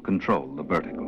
control the vertical.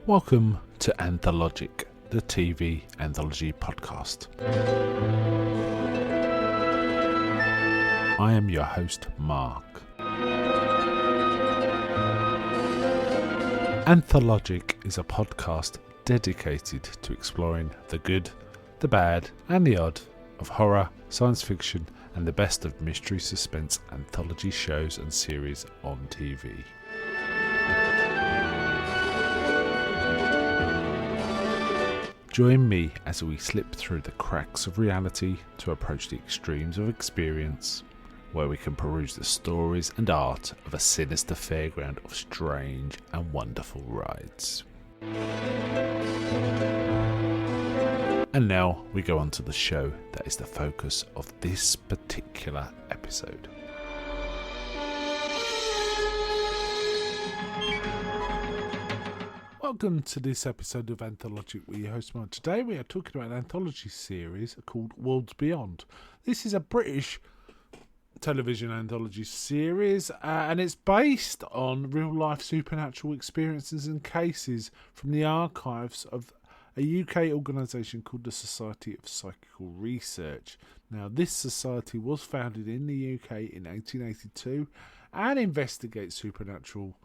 Welcome to Anthologic, the TV anthology podcast. I am your host, Mark. Anthologic is a podcast dedicated to exploring the good, the bad, and the odd of horror, science fiction, and the best of mystery suspense anthology shows and series on TV. Join me as we slip through the cracks of reality to approach the extremes of experience, where we can peruse the stories and art of a sinister fairground of strange and wonderful rides. And now we go on to the show that is the focus of this particular episode. Welcome to this episode of Anthologic with your host Mark. Today we are talking about an anthology series called Worlds Beyond. This is a British television anthology series and it's based on real life supernatural experiences and cases from the archives of a UK organisation called the Society of Psychical Research. Now this society was founded in the UK in 1882 and investigates supernatural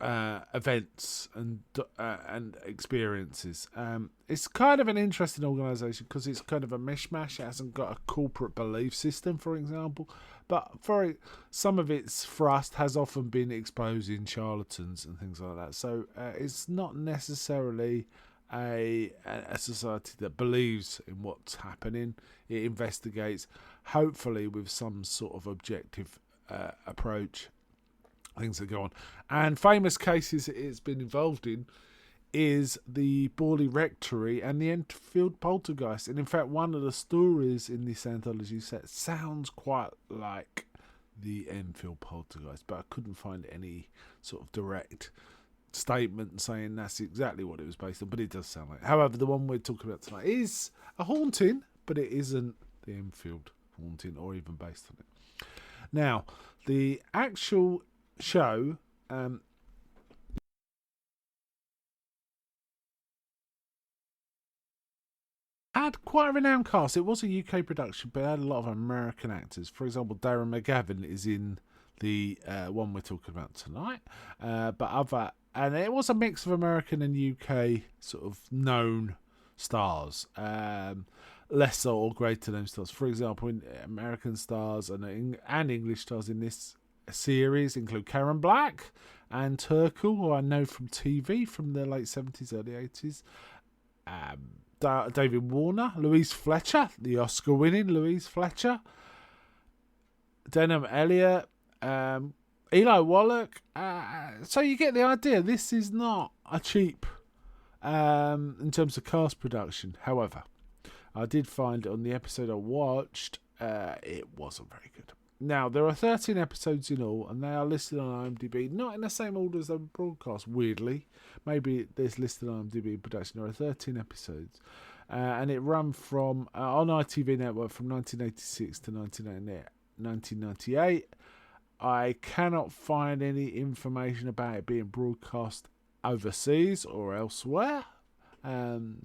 events and experiences. It's kind of an interesting organisation because it's kind of a mishmash. It hasn't got a corporate belief system, for example, but for some of its thrust has often been exposing charlatans and things like that. So it's not necessarily a society that believes in what's happening. It investigates, hopefully with some sort of objective approach. Things that go on. And famous cases it's been involved in is the Borley Rectory and the Enfield Poltergeist. And in fact, one of the stories in this anthology set sounds quite like the Enfield Poltergeist, but I couldn't find any sort of direct statement saying that's exactly what it was based on, but it does sound like it. However, the one we're talking about tonight is a haunting, but it isn't the Enfield haunting or even based on it. Now, the actual show had quite a renowned cast. It was a UK production, but it had a lot of American actors. For example, Darren McGavin is in the one we're talking about tonight. And it was a mix of American and UK sort of known stars, lesser or greater known stars. For example, in American stars and English stars in this series include Karen Black and Turkle, who I know from TV from the late 70s, early 80s. David Warner, Louise Fletcher, the Oscar-winning Louise Fletcher, Denham Elliott, Eli Wallach. So you get the idea. This is not a cheap, in terms of cast production. However, I did find on the episode I watched, it wasn't very good. Now, there are 13 episodes in all, and they are listed on IMDb, not in the same order as they were broadcast, weirdly. Maybe there's listed on IMDb production. There are 13 episodes, and it ran from on ITV Network from 1986 to 1998. I cannot find any information about it being broadcast overseas or elsewhere.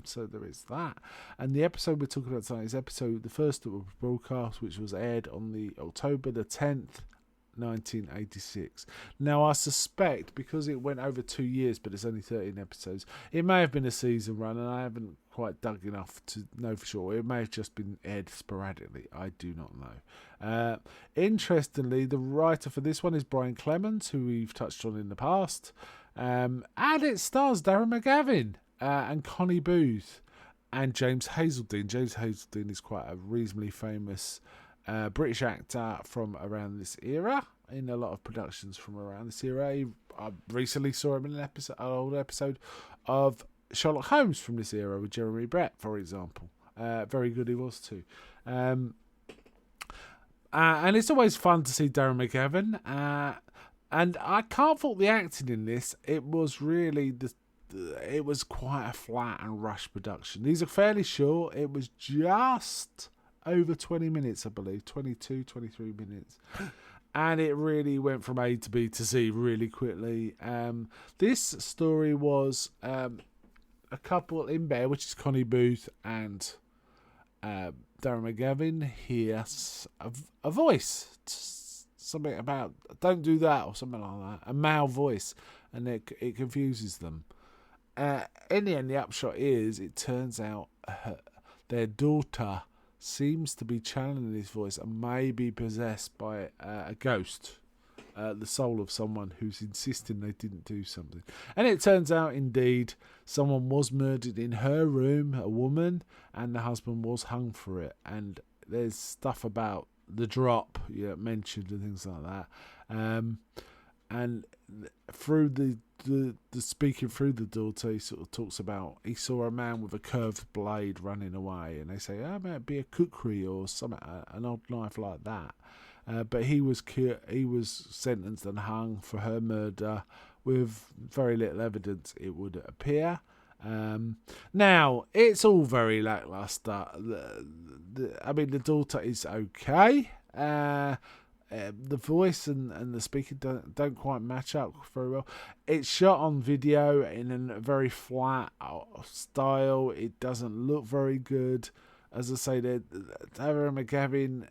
So there is that. And the episode we're talking about tonight is the first that was broadcast, which was aired on the October the 10th, 1986. Now I suspect, because it went over 2 years but it's only 13 episodes, it may have been a season run, and I haven't quite dug enough to know for sure. It may have just been aired sporadically. I do not know. Interestingly, the writer for this one is Brian Clemens, who we've touched on in the past, and it stars Darren McGavin and Connie Booth and James Hazeldine. James Hazeldine is quite a reasonably famous British actor from around this era, in a lot of productions from around this era. I recently saw him in an old episode of Sherlock Holmes from this era with Jeremy Brett, for example. Very good he was too. And it's always fun to see Darren McGavin. And I can't fault the acting in this. It was really it was quite a flat and rushed production. These are fairly short. It was just over 20 minutes, I believe, 22, 23 minutes. And it really went from A to B to C really quickly. This story was a couple in bed, which is Connie Booth and Darren McGavin, hears a voice. Something about don't do that or something like that. A male voice. And it confuses them. In the end, the upshot is it turns out their daughter seems to be channeling this voice and may be possessed by a ghost, the soul of someone who's insisting they didn't do something. And it turns out, indeed, someone was murdered in her room, a woman, and the husband was hung for it. And there's stuff about the drop mentioned and things like that. And through the speaking through the daughter, he sort of talks about he saw a man with a curved blade running away, and they say, "Oh, it might be a kukri or something, an odd knife like that." But he was sentenced and hung for her murder with very little evidence, it would appear. Now it's all very lackluster. The daughter is okay. The voice and the speaking don't quite match up very well. It's shot on video in a very flat style. It doesn't look very good. As I say, Darren McGavin,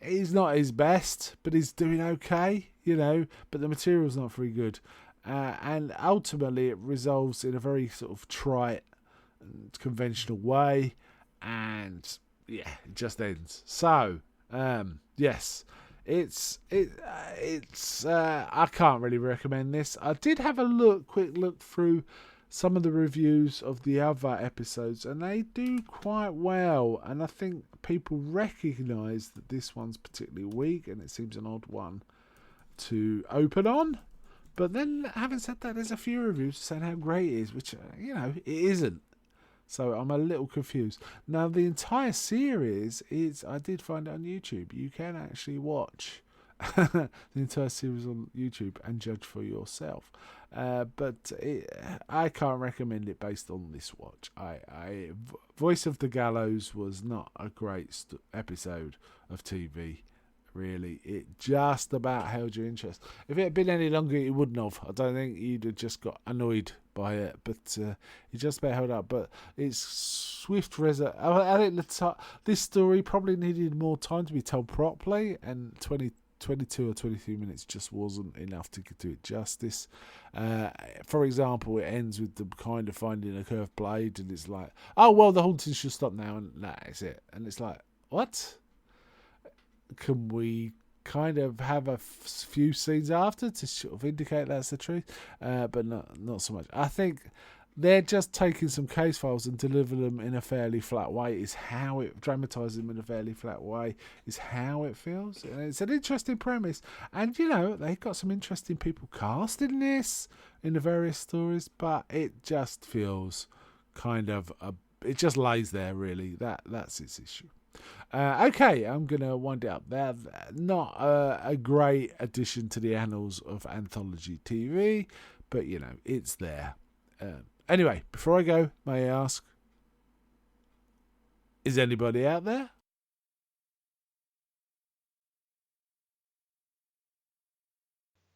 he's not his best, but he's doing okay, but the material's not very good. And ultimately it resolves in a very sort of trite and conventional way, and it just ends. So, yes. It's I can't really recommend this. I did have a quick look through some of the reviews of the other episodes, and they do quite well, and I think people recognise that this one's particularly weak, and it seems an odd one to open on. But then, having said that, there's a few reviews saying how great it is, which it isn't. So I'm a little confused. Now, the entire series I did find it on YouTube. You can actually watch the entire series on YouTube and judge for yourself. But I can't recommend it based on this watch. Voice of the Gallows was not a great episode of TV. Really, it just about held your interest. If it had been any longer, it wouldn't have. I don't think you'd have just got annoyed by it, but it just about held up. But it's swift I think this story probably needed more time to be told properly, and 22 or 23 minutes just wasn't enough to do it justice. For example, it ends with them kind of finding a curved blade, and it's like, oh well, the haunting should stop now, and that's it. And it's like, what? Can we kind of have a few scenes after to sort of indicate that's the truth? But not so much. I think they're just taking some case files and delivering them in a fairly flat way. Dramatising them in a fairly flat way is how it feels. And it's an interesting premise. And, they've got some interesting people cast in this, in the various stories, but it just feels kind of, it just lays there, really. That's its issue. Okay, I'm going to wind it up there. Not a great addition to the annals of Anthology TV, but, it's there. Anyway, before I go, may I ask, is anybody out there?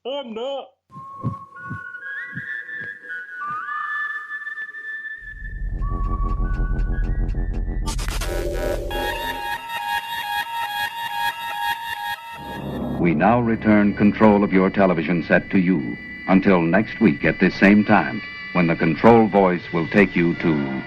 I'm not. We now return control of your television set to you until next week at this same time, when the control voice will take you to